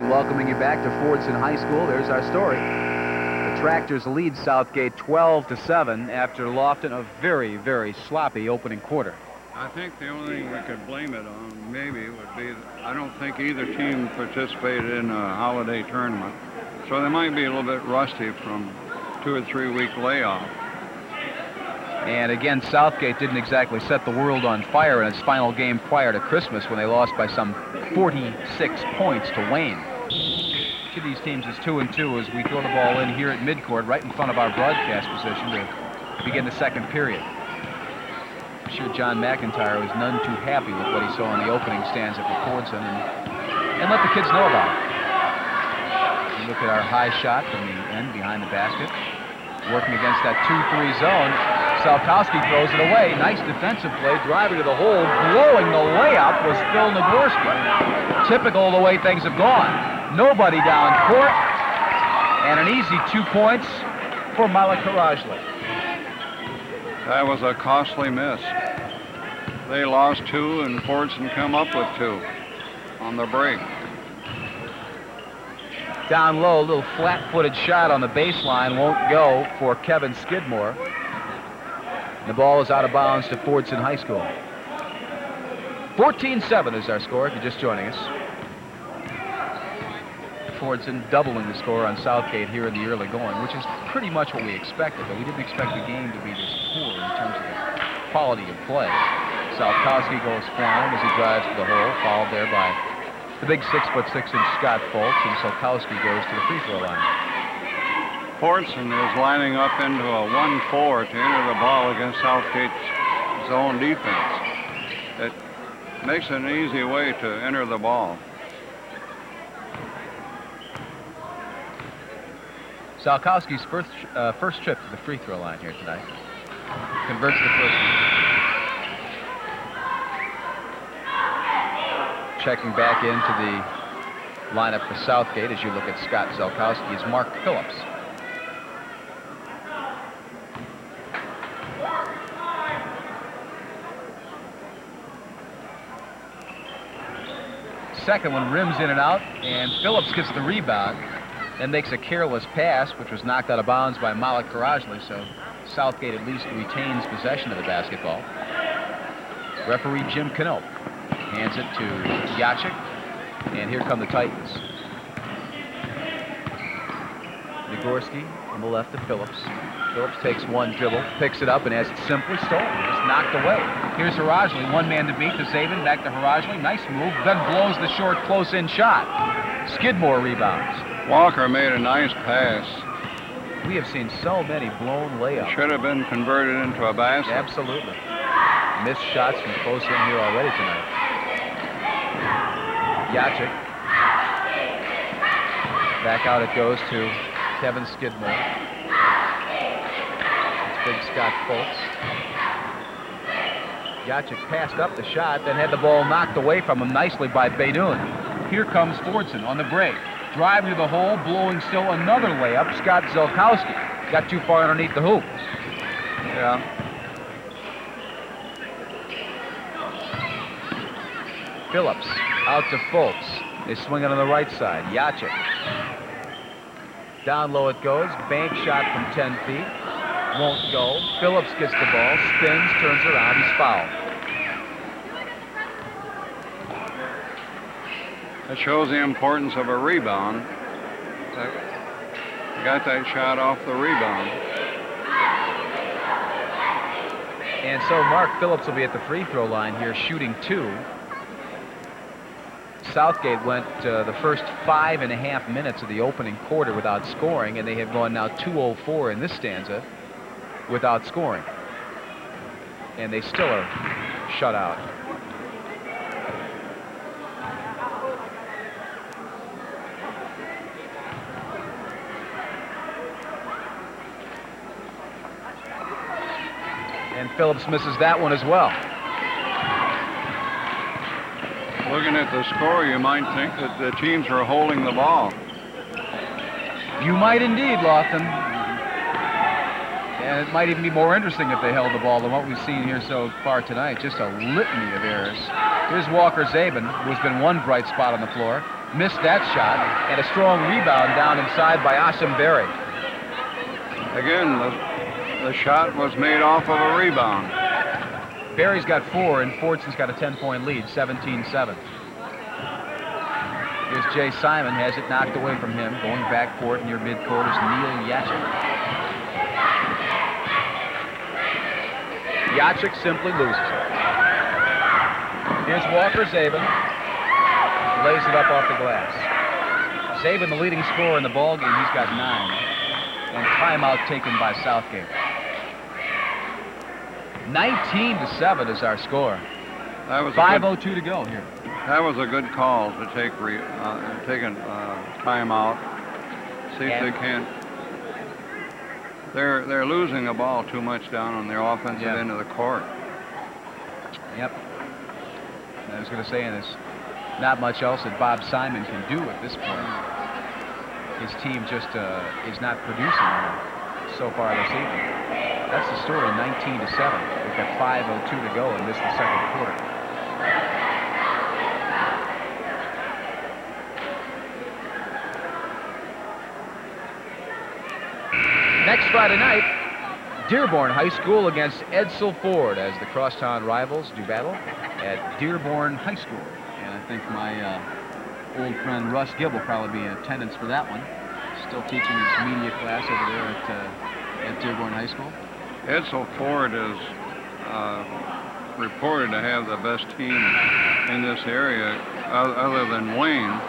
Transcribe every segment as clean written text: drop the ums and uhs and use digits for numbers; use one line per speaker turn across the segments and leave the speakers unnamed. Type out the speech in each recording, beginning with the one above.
Welcoming you back to Fordson High School. There's our story. The Tractors lead Southgate 12-7 after Lofton a very, very sloppy opening quarter.
I think the only thing we could blame it on maybe would be I don't think either team participated in a holiday tournament. So they might be a little bit rusty from 2 or 3 week layoff.
And again, Southgate didn't exactly set the world on fire in its final game prior to Christmas when they lost by some 46 points to Wayne. Each of these teams is 2-2 as we throw the ball in here at midcourt right in front of our broadcast position to begin the second period. I'm sure John McIntyre was none too happy with what he saw in the opening stanza for Fordson and let the kids know about it. You look at our high shot from the end behind the basket. Working against that 2-3 zone. Salkowski throws it away. Nice defensive play, driving to the hole. Blowing the layup was Phil Nagorski. Typical of the way things have gone. Nobody down court. And an easy 2 points for Malik Harajli.
That was a costly miss. They lost 2 and Fordson come up with 2 on the break.
Down low, a little flat-footed shot on the baseline won't go for Kevin Skidmore. The ball is out of bounds to Fordson High School. 14-7 is our score if you're just joining us. Fordson doubling the score on Southgate here in the early going, which is pretty much what we expected, but we didn't expect the game to be this poor in terms of the quality of play. Salkowski goes flying as he drives to the hole, followed there by the big 6'6" Scott Foltz, and Salkowski goes to the free throw line.
Fordson is lining up into a 1-4 to enter the ball against Southgate's zone defense. It makes it an easy way to enter the ball.
Salkowski's first trip to the free throw line here tonight. Converts the first one. Checking back into the lineup for Southgate as you look at Scott Salkowski is Mark Phillips. Second one rims in and out, and Phillips gets the rebound and makes a careless pass, which was knocked out of bounds by Malik Harajli, so Southgate at least retains possession of the basketball. Referee Jim Knope hands it to Yachik, and here come the Titans. Nagorski on the left of Phillips. Phillips takes one dribble, picks it up, and has it simply stolen. Just knocked away. Here's Harajli, one man to beat to Zabin, back to Harajli. Nice move, then blows the short close-in shot. Skidmore rebounds.
Walker made a nice pass.
We have seen so many blown layups.
Should have been converted into a basket.
Absolutely. Missed shots from close in here already tonight. Yachik. Back out it goes to Kevin Skidmore. It's big Scott Foltz. Yachik passed up the shot, then had the ball knocked away from him nicely by Beydoun. Here comes Fordson on the break. Driving to the hole, blowing still another layup. Scott Zelkowski got too far underneath the hoop.
Yeah.
Phillips out to Foltz. They swing it on the right side. Yachik. Down low it goes. Bank shot from 10 feet. Won't go. Phillips gets the ball, spins, turns around. He's fouled.
That shows the importance of a rebound. Got that shot off the rebound.
And so Mark Phillips will be at the free throw line here, shooting 2. Southgate went the first 5.5 minutes of the opening quarter without scoring, and they have gone now 2:04 in this stanza without scoring. And they still are shut out. And Phillips misses that one as well.
Looking at the score, you might think that the teams are holding the ball.
You might indeed, Lofton. And it might even be more interesting if they held the ball than what we've seen here so far tonight. Just a litany of errors. Here's Walker Zabin, who has been one bright spot on the floor. missed that shot, and a strong rebound down inside by Asim Berry.
Again, the shot was made off of a rebound.
Berry's got 4, and Fordson's got a 10-point lead, 17-7. Here's Jay Simon, has it knocked away from him. Going back for it near midcourt is Neil Yachik. Yachik simply loses it. Here's Walker Zabin. Lays it up off the glass. Zabin, the leading scorer in the ballgame, he's got 9. And timeout taken by Southgate. 19-7 is our score.
That was
5:02 to go here.
That was a good call to take a timeout. See if they can't. They're losing the ball too much down on their offensive end of the court.
Yep. I was going to say, and there's not much else that Bob Simon can do at this point. His team just is not producing so far this evening. That's the story, 19-7. We've got 5:02 to go in this the second quarter. Next Friday night, Dearborn High School against Edsel Ford as the crosstown rivals do battle at Dearborn High School. And I think my old friend Russ Gibb will probably be in attendance for that one. Still teaching his media class over there at Dearborn High School.
Edsel Ford is reported to have the best team in this area other than Wayne.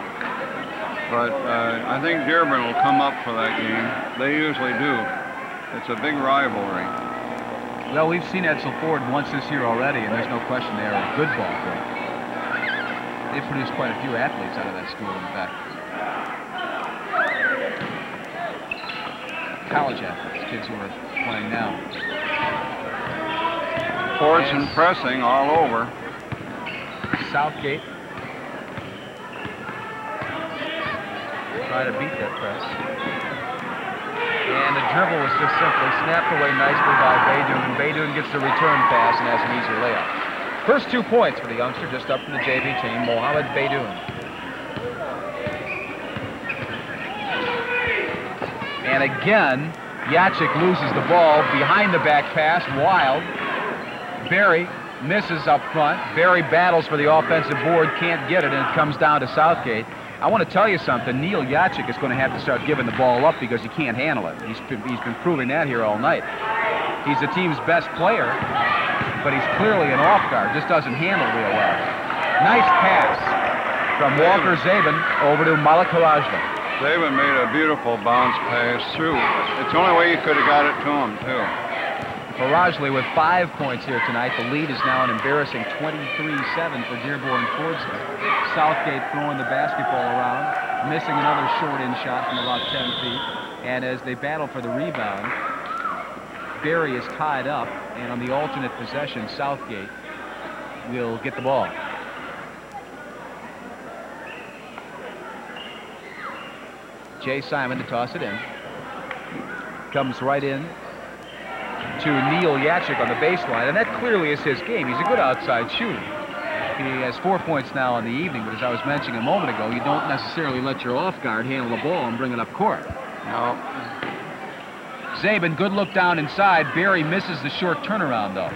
But I think Dearborn will come up for that game. They usually do. It's a big rivalry.
Well, we've seen Edsel Ford once this year already, and there's no question they are a good ball club. They produced quite a few athletes out of that school, in fact. College athletes, kids who are playing now.
Fordson pressing all over.
Southgate try to beat that press. And the dribble was just simply snapped away nicely by Baydoun. Baydoun gets the return pass and has an easy layup. First 2 points for the youngster just up from the JV team, Mohamed Baydoun. And again, Yachik loses the ball behind the back pass, wild. Berry misses up front. Berry battles for the offensive board, can't get it, and it comes down to Southgate. I want to tell you something. Neil Yachik is going to have to start giving the ball up because he can't handle it. He's been proving that here all night. He's the team's best player, but he's clearly an off guard. Just doesn't handle real well. Nice pass from Walker Zabin over to Malik Harajli.
Zabin made a beautiful bounce pass through. It's the only way you could have got it to him, too.
Harajli with 5 points here tonight. The lead is now an embarrassing 23-7 for Dearborn Fordson. Southgate throwing the basketball around, missing another short-in shot from about 10 feet. And as they battle for the rebound, Berry is tied up, and on the alternate possession, Southgate will get the ball. Jay Simon to toss it in. Comes right in to Neil Yachik on the baseline, and that clearly is his game. He's a good outside shooter. He has 4 points now in the evening, but as I was mentioning a moment ago, you don't necessarily let your off guard handle the ball and bring it up court.
No.
Zabin, good look down inside. Berry misses the short turnaround, though.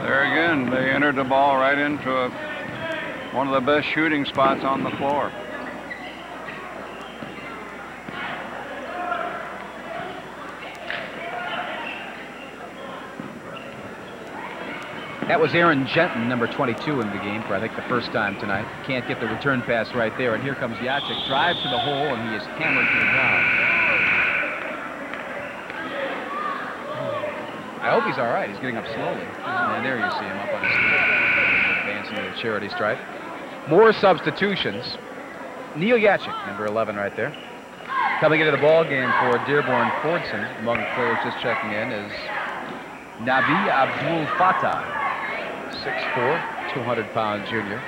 There again, they entered the ball right into one of the best shooting spots on the floor.
That was Aaron Jensen, number 22 in the game for, I think, the first time tonight. Can't get the return pass right there, and here comes Yachik. Drives to the hole, and he is hammered to the ground. I hope he's all right. He's getting up slowly. And there you see him up on his feet, advancing to the charity stripe. More substitutions. Neil Yachik, number 11 right there. Coming into the ball game for Dearborn Fordson, among the players just checking in, is Nabi Abdul Fattah. 6'4", 200-pound junior.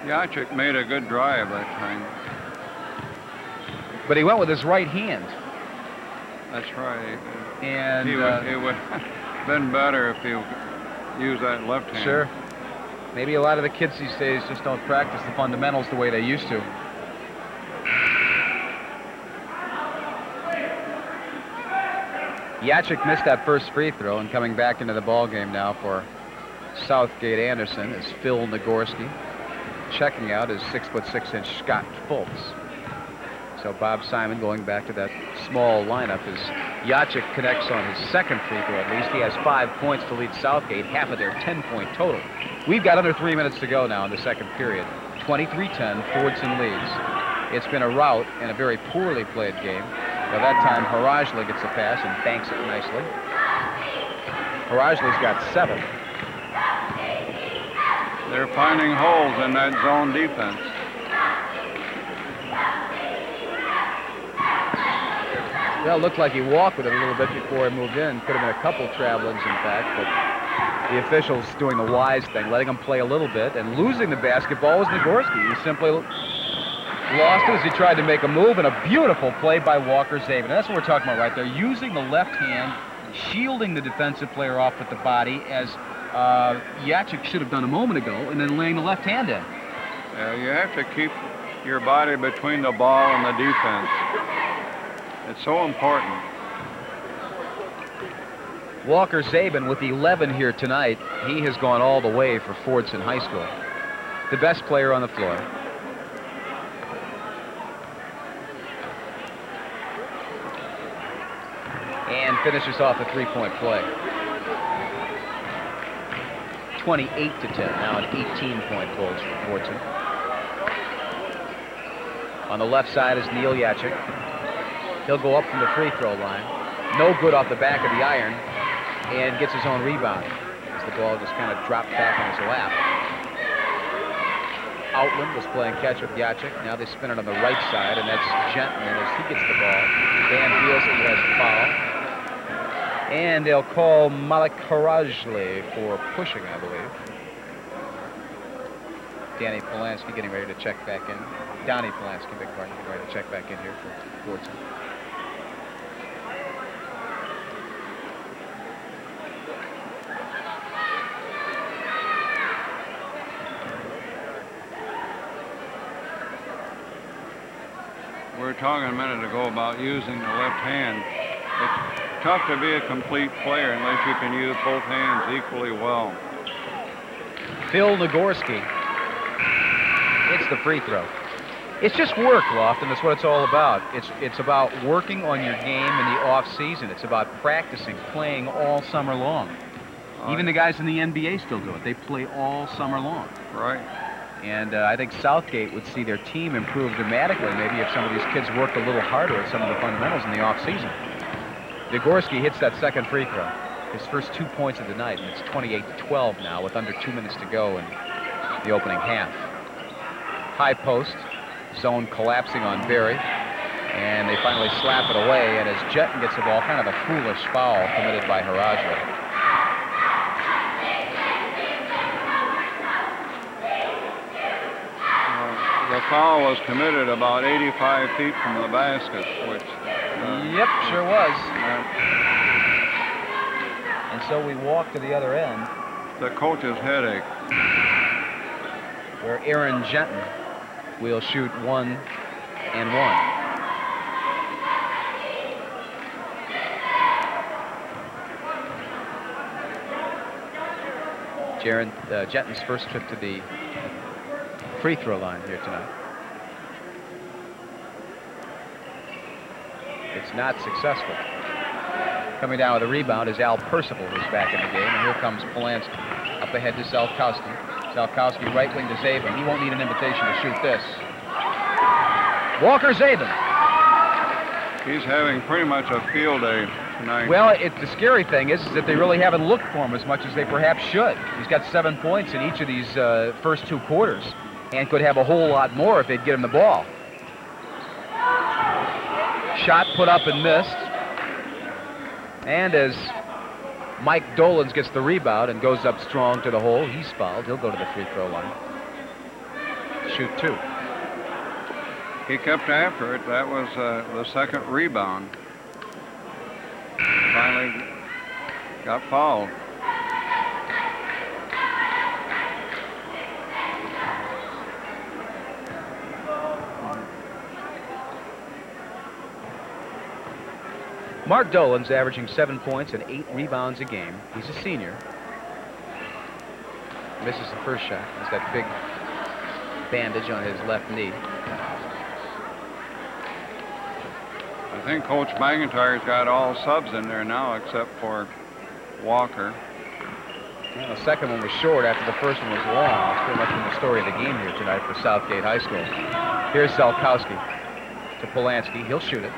Yachik made a good drive that time.
But he went with his right hand.
That's right.
And
it would have been better if he used that left hand.
Sure. Maybe a lot of the kids these days just don't practice the fundamentals the way they used to. Yachik missed that first free throw, and coming back into the ball game now for Southgate Anderson is Phil Nagorski. Checking out is 6'6" Scott Fultz. So Bob Simon going back to that small lineup as Yachik connects on his second free throw at least. He has 5 points to lead Southgate, half of their 10-point total. We've got under 3 minutes to go now in the second period. 23-10, Fordson leads. It's been a rout and a very poorly played game. By that time, Harajli gets the pass and banks it nicely. Harajli's got 7.
They're finding holes in that zone defense.
Well, it looked like he walked with it a little bit before he moved in. Could have been a couple travelings, in fact, but the officials doing the wise thing, letting him play a little bit, and losing the basketball was Nagorski. He simply lost it as he tried to make a move, and a beautiful play by Walker Zabin. That's what we're talking about right there, using the left hand, shielding the defensive player off with the body, as Yachik should have done a moment ago, and then laying the left hand in.
You have to keep your body between the ball and the defense. It's so important.
Walker Zabin with 11 here tonight. He has gone all the way for Fordson High School. The best player on the floor. And finishes off the three-point play. 28-10, now an 18-point bulge for Fordson. On the left side is Neil Yachik. He'll go up from the free throw line. No good off the back of the iron, and gets his own rebound as the ball just kind of dropped back in his lap. Outland was playing catch with Yachik. Now they spin it on the right side, and that's Genton as he gets the ball. Dan feels that he has a foul. And they'll call Malik Harajli for pushing, I believe. Danny Polanski getting ready to check back in. Donnie Polanski, big pardon, getting ready to check back in here for Fordson.
We were talking a minute ago about using the left hand. It's tough to be a complete player unless you can use both hands equally well.
Phil Nagorski. It's the free throw. It's just work, Lofton. That's what it's all about. It's about working on your game in the off season. It's about practicing, playing all summer long. Even the guys in the NBA still do it. They play all summer long.
Right.
And I think Southgate would see their team improve dramatically, maybe if some of these kids worked a little harder at some of the fundamentals in the offseason. Nagorski hits that second free throw. His first 2 points of the night, and it's 28-12 now with under 2 minutes to go in the opening half. High post, zone collapsing on Berry, and they finally slap it away, and as Jetton gets the ball, kind of a foolish foul committed by Harajli.
The foul was committed about 85 feet from the basket, which...
Yep, sure was. And so we walk to the other end.
The coach's headache.
Where Aaron Genton will shoot 1 and 1. Genton's first trip to the free throw line here tonight. It's not successful. Coming down with a rebound is Al Percival, who's back in the game, and here comes Polanski up ahead to Salkowski. Salkowski right wing to Zabin. He won't need an invitation to shoot this. Walker Zabin.
He's having pretty much a field day tonight.
Well, the scary thing is that they really haven't looked for him as much as they perhaps should. He's got 7 points in each of these first 2 quarters, and could have a whole lot more if they'd get him the ball. Shot put up and missed. And as Mike Dolans gets the rebound and goes up strong to the hole, he's fouled. He'll go to the free throw line. Shoot 2.
He kept after it. That was the second rebound. Finally got fouled.
Mark Dolan's averaging 7 points and 8 rebounds a game. He's a senior. Misses the first shot. He's got big bandage on his left knee.
I think Coach McIntyre's got all subs in there now except for Walker.
Well, the second one was short after the first one was long. That's pretty much been the story of the game here tonight for Southgate High School. Here's Zelkowski to Polanski. He'll shoot it.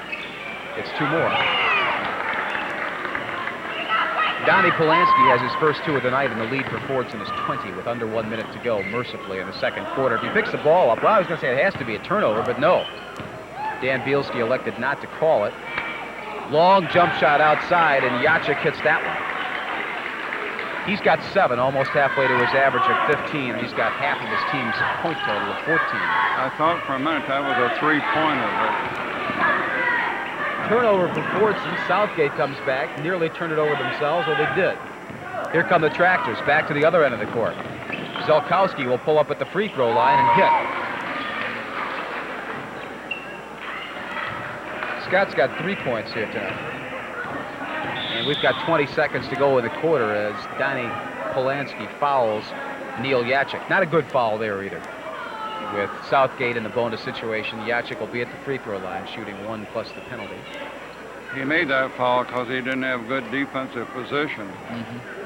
It's 2 more. Donnie Polanski has his first 2 of the night, and the lead for Fordson is 20 with under 1 minute to go, mercifully, in the second quarter. If he picks the ball up, well, I was going to say it has to be a turnover, but no. Dan Bielski elected not to call it. Long jump shot outside, and Jacek hits that one. He's got 7, almost halfway to his average of 15, and he's got half of his team's point total of 14.
I thought for a minute that was a 3-pointer, but...
Turnover for Fordson. Southgate comes back, nearly turned it over themselves. Well, they did. Here come the Tractors, back to the other end of the court. Zelkowski will pull up at the free throw line and hit. Scott's got 3 points here tonight. And we've got 20 seconds to go in the quarter as Donnie Polanski fouls Neil Jacek. Not a good foul there either. With Southgate in the bonus situation, Jacek will be at the free throw line, shooting 1 plus the penalty.
He made that foul because he didn't have good defensive position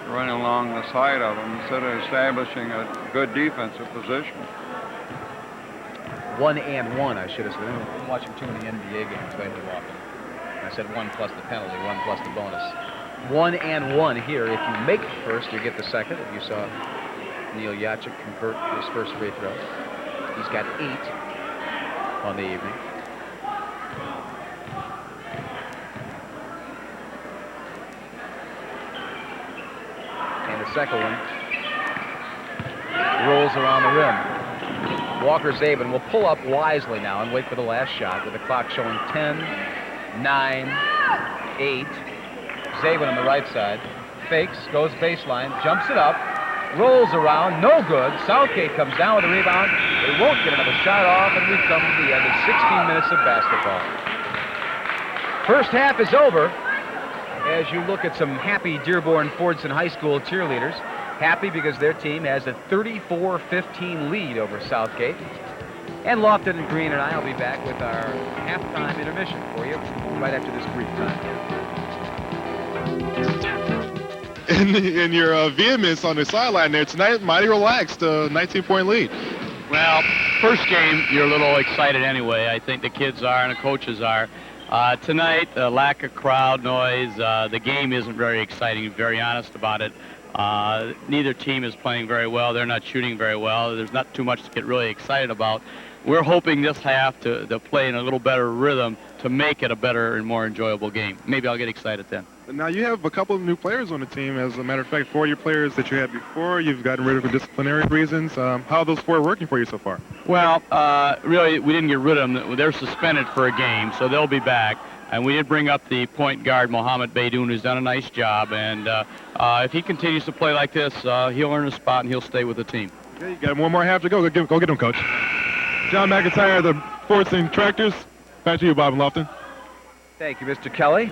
running along the side of him instead of establishing a good defensive position.
1 and 1, I should have said. I've been watching too many NBA games lately, often. I said 1 plus the penalty, 1 plus the bonus. 1 and 1 here. If you make the first, you get the second. If you saw Neil Jacek convert his first free throw. He's got 8 on the evening. And the second one rolls around the rim. Walker Zabin will pull up wisely now and wait for the last shot with the clock showing 10, 9, 8. Zabin on the right side. Fakes, goes baseline, jumps it up, rolls around, no good. Southgate comes down with a rebound. They won't get another shot off, and we've come to the end of 16 minutes of basketball. First half is over as you look at some happy Dearborn Fordson High School cheerleaders. Happy because their team has a 34-15 lead over Southgate. And Lofton and Green and I will be back with our halftime intermission for you right after this brief time.
And your vehemence on the sideline there tonight, mighty relaxed, 19-point lead.
Well, first game, you're a little excited anyway. I think the kids are and the coaches are. Tonight, the lack of crowd noise, the game isn't very exciting, very honest about it. Neither team is playing very well. They're not shooting very well. There's not too much to get really excited about. We're hoping this half to play in a little better rhythm to make it a better and more enjoyable game. Maybe I'll get excited then.
Now, you have a couple of new players on the team. As a matter of fact, 4 of your players that you had before, you've gotten rid of for disciplinary reasons. How are those 4 working for you so far?
Well, really, we didn't get rid of them. They're suspended for a game, so they'll be back. And we did bring up the point guard, Mohammed Baidoun, who's done a nice job. And if he continues to play like this, he'll earn a spot and he'll stay with the team.
Okay, you got 1 more half to go. Go get him, Coach. John McIntyre, the Fordson Tractors. Back to you, Bob and Lofton.
Thank you, Mr. Kelly.